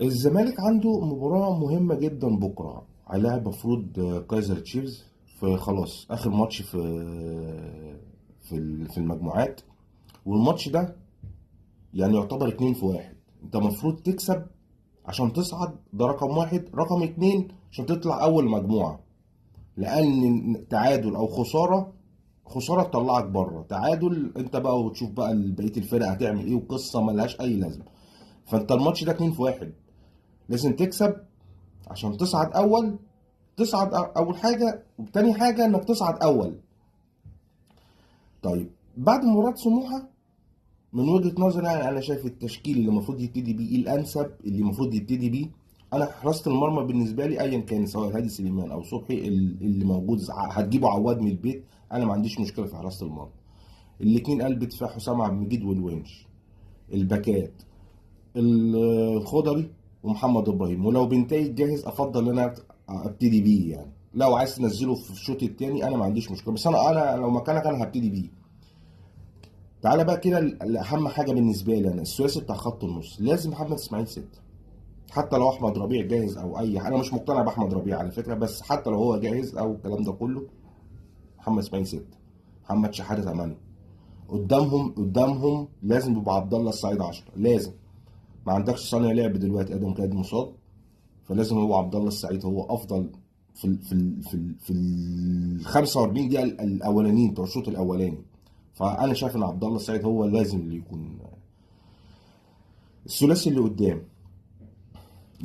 الزمالك عنده مباراة مهمة جدا بكرة، هيلاعب المفروض كايزر تشيفز في خلاص آخر ماتش في المجموعات. والماتش ده يعني يعتبر 2 في 1. انت المفروض تكسب عشان تصعد، ده رقم واحد. رقم اتنين عشان تطلع أول مجموعة، لأن تعادل أو خسارة، خسارة تطلعك بره، تعادل انت بقى وتشوف بقى بقية الفرق هتعمل ايه، وقصة ملهاش أي لازمة. فانت الماتش ده 2 في 1، لازم تكسب عشان تصعد اول. تصعد اول حاجه، وتاني حاجه انك تصعد اول. طيب بعد مباراه سموحه، من وجهه نظري يعني انا شايف التشكيل اللي المفروض يبتدي بيه إيه الانسب، اللي المفروض يبتدي بيه. انا حراسه المرمى بالنسبه لي ايا كان، سواء هادي سليمان او صبحي اللي موجود، هتجيبوا عواد من البيت، انا ما عنديش مشكله في حراسه المرمى. الاثنين قلب دفاع حسام عبد المجيد والونش. الباكات الخضري ومحمد ابراهيم. ولو بنتايج جاهز افضل ان انا ابتدي بيه، يعني لو عايز تنزله في الشوط الثاني انا ما عنديش مشكله، بس انا لو مكانك انا هبتدي بيه. تعالى بقى كده الاهم حاجه بالنسبه لي انا، الثلاثي بتاع خط النص لازم محمد اسماعيل ست. حتى لو احمد ربيع جاهز او اي حاجه، انا مش مقتنع باحمد ربيع على فكره، بس حتى لو هو جاهز او الكلام ده كله، محمد اسماعيل ست. محمد شحاته 8. قدامهم لازم يبقى عبد الله السعيد 10 لازم. ما عندكش صانع لعب دلوقتي، ادم كاد مصاب، فلازم هو عبد الله السعيد هو افضل في ال 45 دقيقه الاولانيين بتوع الشوط الاولاني. فانا شايف ان عبد الله السعيد هو لازم اللي يكون الثلاثي اللي قدام.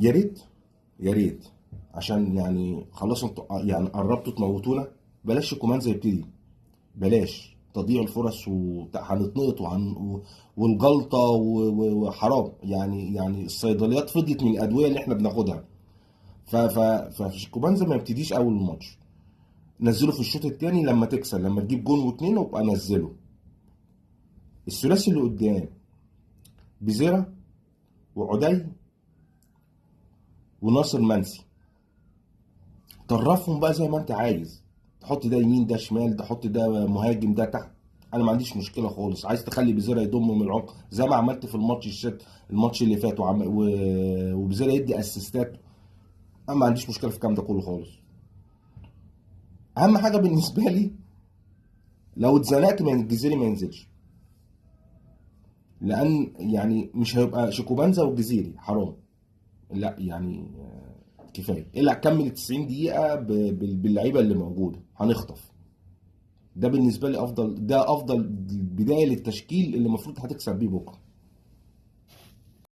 يا ريت، يا ريت، عشان يعني خلاص انتوا يعني قربتوا تموتونا. بلاش كومانزا يبتدي، بلاش تضييع الفرص وهنتنقط والجلطه وحرام، يعني الصيدليات فضيت من الادويه اللي احنا بناخدها. فشيكوبانزا ما يبتديش اول الماتش، نزله في الشوط الثاني لما تكسب، لما تجيب جون واتنين وابقى نزله. الثلاثي اللي قدام بزيرا وعدي وناصر منسي، طرفهم بقى زي ما انت عايز، تحط ده يمين ده شمال، تحط ده مهاجم ده تحت، انا ما عنديش مشكله خالص. عايز تخلي بزيرا يضم من العمق زي ما عملت في الماتش اللي فات، وبزيرا يدي اسيستات، انا ما عنديش مشكله في الكلام ده كله خالص. اهم حاجه بالنسبه لي لو اتزنقت من الجزيري ما ينزلش، لان يعني مش هيبقى شيكوبانزا والجزيري حرام. لا يعني كفايه الا هكمل 90 دقيقه باللعيبه اللي موجوده هنخطف. ده بالنسبه لي افضل، ده افضل بدايه للتشكيل اللي المفروض هتكسب بيه بكره.